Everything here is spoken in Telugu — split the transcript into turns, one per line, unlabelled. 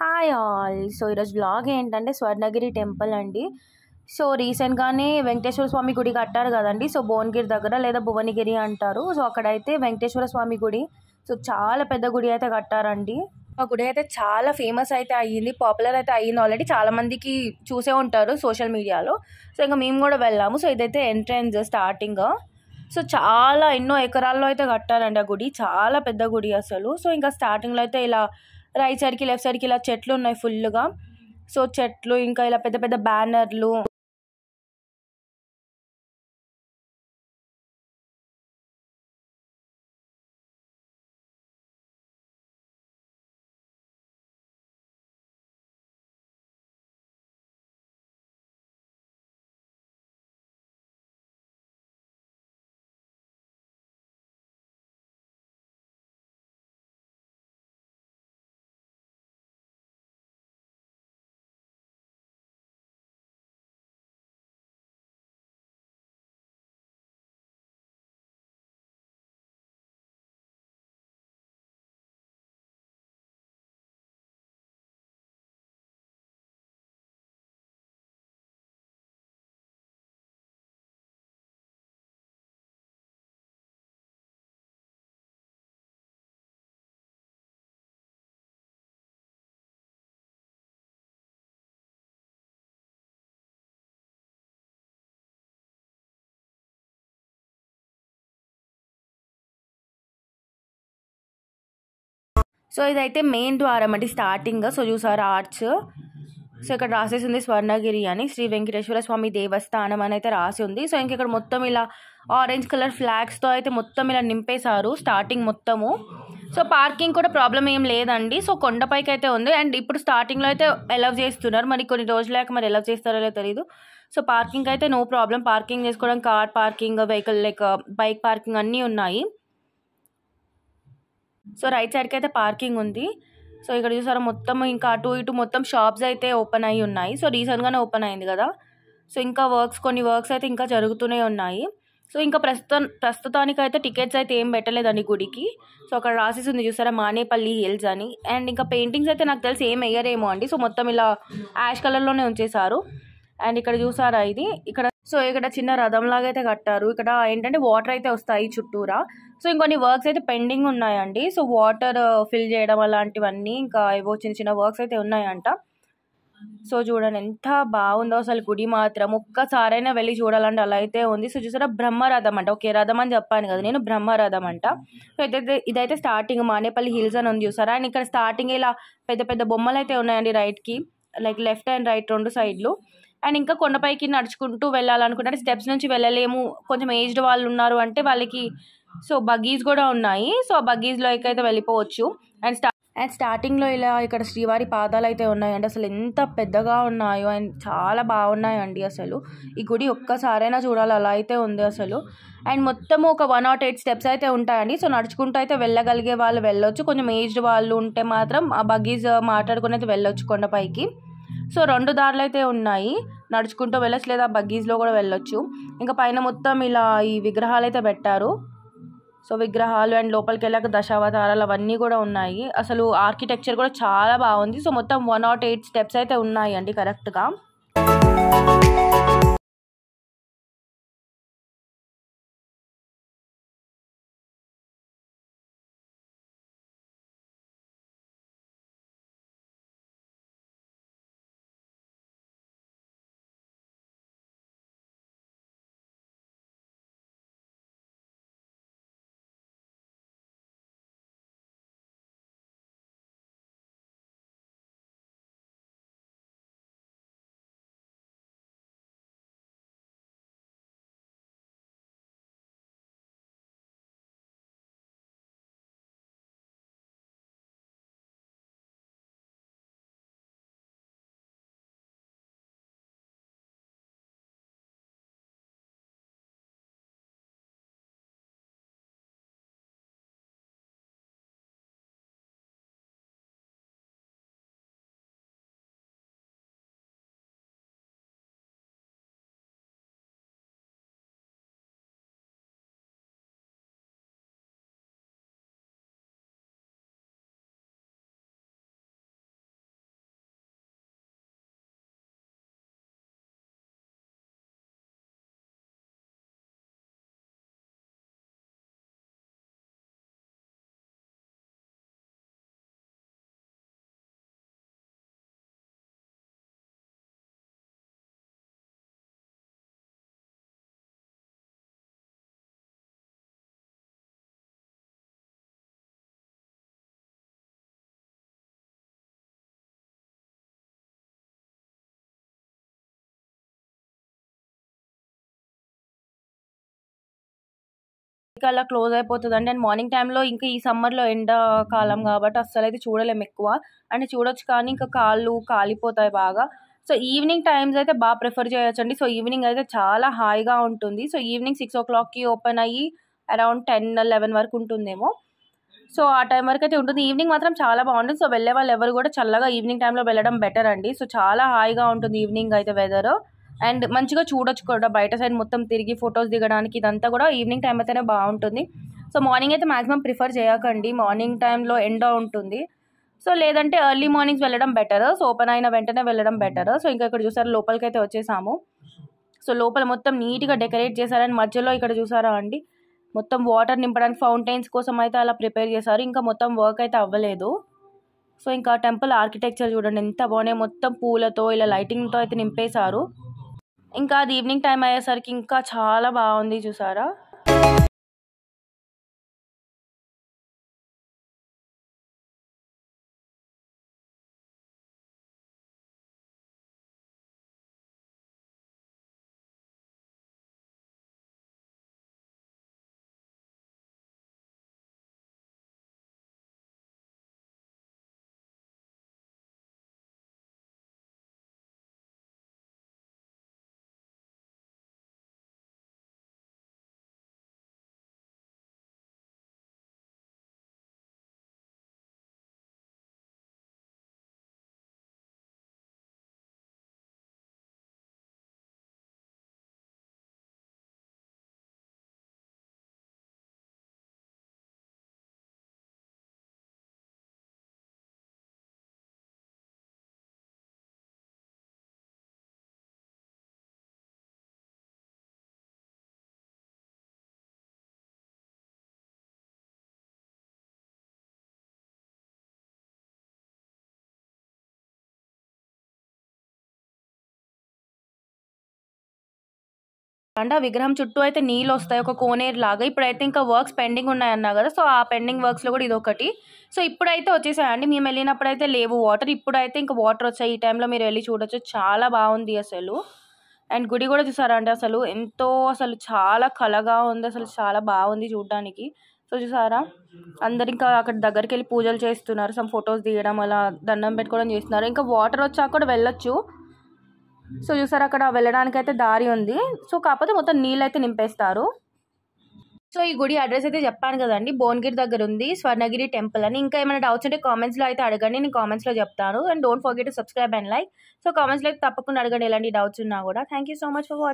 Hi all. సో ఈరోజు బ్లాగ్ ఏంటంటే స్వర్ణగిరి టెంపుల్ అండి. సో రీసెంట్గానే వెంకటేశ్వర స్వామి గుడి కట్టారు కదండి. సో భువనగిరి దగ్గర లేదా భువనగిరి అంటారు. సో అక్కడైతే వెంకటేశ్వర స్వామి గుడి సో చాలా పెద్ద గుడి అయితే కట్టారండి. ఆ గుడి అయితే చాలా ఫేమస్ అయితే అయ్యింది, పాపులర్ అయితే అయ్యింది. ఆల్రెడీ చాలా మందికి చూసే ఉంటారు సోషల్ మీడియాలో. సో ఇంకా మేము కూడా వెళ్ళాము. సో ఇదైతే ఎంట్రన్స్ స్టార్టింగ్. సో చాలా ఎన్నో ఎకరాల్లో అయితే కట్టారండి ఆ గుడి. చాలా పెద్ద గుడి అసలు. సో ఇంకా స్టార్టింగ్లో అయితే ఇలా రైట్ సైడ్కి లెఫ్ట్ సైడ్కి ఇలా చెట్లు ఉన్నాయి ఫుల్గా. సో చెట్లు ఇంకా ఇలా పెద్ద పెద్ద బ్యానర్లు. సో ఇదైతే మెయిన్ ద్వారం అంటే స్టార్టింగ్. సో చూసారా ఆర్చ్. సో ఇక్కడ రాసేసి ఉంది స్వర్ణగిరి అని, శ్రీ వెంకటేశ్వర స్వామి దేవస్థానం అని అయితే రాసి ఉంది. సో ఇంక ఇక్కడ మొత్తం ఇలా ఆరెంజ్ కలర్ ఫ్లాగ్స్తో అయితే మొత్తం ఇలా నింపేశారు స్టార్టింగ్ మొత్తము. సో పార్కింగ్ కూడా ప్రాబ్లం ఏం లేదండి. సో కొండపైకి అయితే ఉంది. అండ్ ఇప్పుడు స్టార్టింగ్లో అయితే అలౌ చేస్తున్నారు, మరి కొన్ని రోజులక మరి అలౌ చేస్తారో లేదో తెలియదు. సో పార్కింగ్ అయితే నో ప్రాబ్లం. పార్కింగ్ చేసుకోవడం, car parking, vehicle like bike parking అన్నీ ఉన్నాయి. సో రైట్ సైడ్కి అయితే పార్కింగ్ ఉంది. సో ఇక్కడ చూసారా మొత్తం ఇంకా అటు ఇటు మొత్తం షాప్స్ అయితే ఓపెన్ అయ్యి ఉన్నాయి. సో రీసెంట్గానే ఓపెన్ అయింది కదా. సో ఇంకా కొన్ని వర్క్స్ అయితే ఇంకా జరుగుతూనే ఉన్నాయి. సో ఇంకా ప్రస్తుతానికి అయితే టికెట్స్ అయితే ఏం పెట్టలేదండి గుడికి. సో అక్కడ రాసేసి ఉంది చూసారా మానేపల్లి హిల్స్ అని. అండ్ ఇంకా పెయింటింగ్స్ అయితే నాకు తెలిసి ఏం వేయరేమో అండి. సో మొత్తం ఇలా యాష్ కలర్లోనే ఉంచేశారు. అండ్ ఇక్కడ చూసారా ఇది ఇక్కడ. సో ఇక్కడ చిన్న రథం లాగా అయితే కట్టారు. ఇక్కడ ఏంటంటే వాటర్ అయితే వస్తాయి చుట్టూరా. సో ఇంకొన్ని వర్క్స్ అయితే పెండింగ్ ఉన్నాయండి. సో వాటర్ ఫిల్ చేయడం అలాంటివన్నీ ఇంకా ఏవో చిన్న చిన్న వర్క్స్ అయితే ఉన్నాయంట. సో చూడండి ఎంత బాగుందో అసలు గుడి మాత్రం. ఒక్కసారైనా వెళ్ళి చూడాలంటే అలా అయితే ఉంది. సో చూసారా బ్రహ్మరథం అంట. ఓకే రథం అని చెప్పాను కదా నేను, బ్రహ్మరథం అంట. సో ఇదైతే స్టార్టింగ్ మానేపల్లి హిల్స్ అని ఉంది చూసారా. అండ్ ఇక్కడ స్టార్టింగ్ ఇలా పెద్ద పెద్ద బొమ్మలు అయితే ఉన్నాయండి రైట్కి, లైక్ లెఫ్ట్ అండ్ రైట్ రెండు సైడ్లు. అండ్ ఇంకా కొండపైకి నడుచుకుంటూ వెళ్ళాలనుకుంటే స్టెప్స్ నుంచి వెళ్ళలేము, కొంచెం ఏజ్డ్ వాళ్ళు ఉన్నారు అంటే వాళ్ళకి సో బగ్గీస్ కూడా ఉన్నాయి. సో ఆ బగ్గీస్లో అయితే వెళ్ళిపోవచ్చు. అండ్ స్టార్టింగ్లో ఇలా ఇక్కడ శ్రీవారి పాదాలు అయితే ఉన్నాయండి. అసలు ఎంత పెద్దగా ఉన్నాయో అండ్ చాలా బాగున్నాయండి అసలు. ఈ గుడి ఒక్కసారైనా చూడాలి, అలా అయితే ఉంది అసలు. అండ్ మొత్తము ఒక 108 స్టెప్స్ అయితే ఉంటాయండి. సో నడుచుకుంటూ అయితే వెళ్ళగలిగే వాళ్ళు వెళ్ళొచ్చు. కొంచెం ఏజ్డ్ వాళ్ళు ఉంటే మాత్రం ఆ బగ్గీస్ మాట్లాడుకుని అయితే వెళ్ళొచ్చు కొండపైకి. సో రెండు దారులు అయితే ఉన్నాయి, నడుచుకుంటూ వెళ్ళొచ్చు లేదా బగ్గీస్లో కూడా వెళ్ళొచ్చు. ఇంకా పైన మొత్తం ఇలా ఈ విగ్రహాలు అయితే పెట్టారు. సో విగ్రహాలు అండ్ లోపలికి వెళ్ళాక దశావతారాలు అవన్నీ కూడా ఉన్నాయి. అసలు ఆర్కిటెక్చర్ కూడా చాలా బాగుంది. సో మొత్తం 108 స్టెప్స్ అయితే ఉన్నాయి అండి కరెక్ట్గా. ఇంకా అలా క్లోజ్ అయిపోతుందండి. అండ్ మార్నింగ్ టైంలో ఇంకా ఈ సమ్మర్లో ఎండాకాలం కాబట్టి అస్సలు అయితే చూడలేము ఎక్కువ. అంటే చూడొచ్చు కానీ ఇంకా కాళ్ళు కాలిపోతాయి బాగా. సో ఈవినింగ్ టైమ్స్ అయితే బాగా ప్రిఫర్ చేయొచ్చండి. సో ఈవినింగ్ అయితే చాలా హాయిగా ఉంటుంది. సో ఈవినింగ్ 6 o'clockకి ఓపెన్ అయ్యి అరౌండ్ 10-11 వరకు ఉంటుందేమో. సో ఆ టైం వరకు అయితే ఉంటుంది. ఈవినింగ్ మాత్రం చాలా బాగుంటుంది. సో వెళ్ళే వాళ్ళు ఎవరు కూడా చల్లగా ఈవినింగ్ టైంలో వెళ్ళడం బెటర్ అండి. సో చాలా హాయిగా ఉంటుంది ఈవినింగ్ అయితే వెదర్. అండ్ మంచిగా చూడొచ్చు కూడా బయట సైడ్ మొత్తం తిరిగి ఫొటోస్ దిగడానికి. ఇదంతా కూడా ఈవినింగ్ టైం అయితేనే బాగుంటుంది. సో మార్నింగ్ అయితే మాక్సిమం ప్రిఫర్ చేయకండి. మార్నింగ్ టైంలో ఎండ ఉంటుంది. సో లేదంటే ఎర్లీ మార్నింగ్స్ వెళ్ళడం బెటర్. సో ఓపెన్ అయిన వెంటనే వెళ్ళడం బెటర్. సో ఇంకా ఇక్కడ చూసారు లోపలికి అయితే వచ్చేసాము. సో లోపల మొత్తం నీట్గా డెకరేట్ చేశారని మధ్యలో ఇక్కడ చూసారా అండి మొత్తం వాటర్ నింపడానికి ఫౌంటైన్స్ కోసం అయితే అలా ప్రిపేర్ చేశారు. ఇంకా మొత్తం వర్క్ అయితే అవ్వలేదు. సో ఇంకా టెంపుల్ ఆర్కిటెక్చర్ చూడండి ఎంత బాగున్నాయి. మొత్తం పూలతో ఇలా లైటింగ్తో అయితే నింపేశారు. ఇంకా అది ఈవినింగ్ టైం అయ్యేసరికి ఇంకా చాలా బాగుంది చూసారా. అంటే ఆ విగ్రహం చుట్టూ అయితే నీళ్ళు వస్తాయి ఒక కోనేరు లాగా. ఇప్పుడైతే ఇంకా వర్క్స్ పెండింగ్ ఉన్నాయన్నా కదా. సో ఆ పెండింగ్ వర్క్స్లో కూడా ఇది ఒకటి. సో ఇప్పుడైతే వచ్చేసాయండి. మేము వెళ్ళినప్పుడు అయితే లేవు వాటర్. ఇప్పుడైతే ఇంకా వాటర్ వచ్చాయి. ఈ టైంలో మీరు వెళ్ళి చూడొచ్చు. చాలా బాగుంది అసలు. అండ్ గుడి కూడా చూసారా అంటే అసలు ఎంతో అసలు చాలా కళగా ఉంది. అసలు చాలా బాగుంది చూడడానికి. సో చూసారా అందరు ఇంకా అక్కడ దగ్గరికి వెళ్ళి పూజలు చేస్తున్నారు. సమ్ ఫొటోస్ దిగడం అలా దండం పెట్టుకోవడం చేస్తున్నారు. ఇంకా వాటర్ వచ్చాక కూడా వెళ్ళొచ్చు. సో చూసారు అక్కడ వెళ్ళడానికి అయితే దారి ఉంది. సో కాకపోతే మొత్తం నీళ్ళు అయితే నింపేస్తారు. సో ఈ గుడి అడ్రస్ అయితే చెప్పాను కదండి. భువనగిరి దగ్గర ఉంది స్వర్ణగిరి టెంపుల్ అని. ఇంకా ఏమైనా డౌట్స్ ఉంటే కామెంట్స్లో అయితే అడగండి. నేను కామెంట్స్లో చెప్తాను. And don't forget to subscribe and like. So కామెంట్స్లో అయితే తప్పకుండా అడగండి ఎలాంటి డౌట్స్ ఉన్నా కూడా. Thank you so much for watching.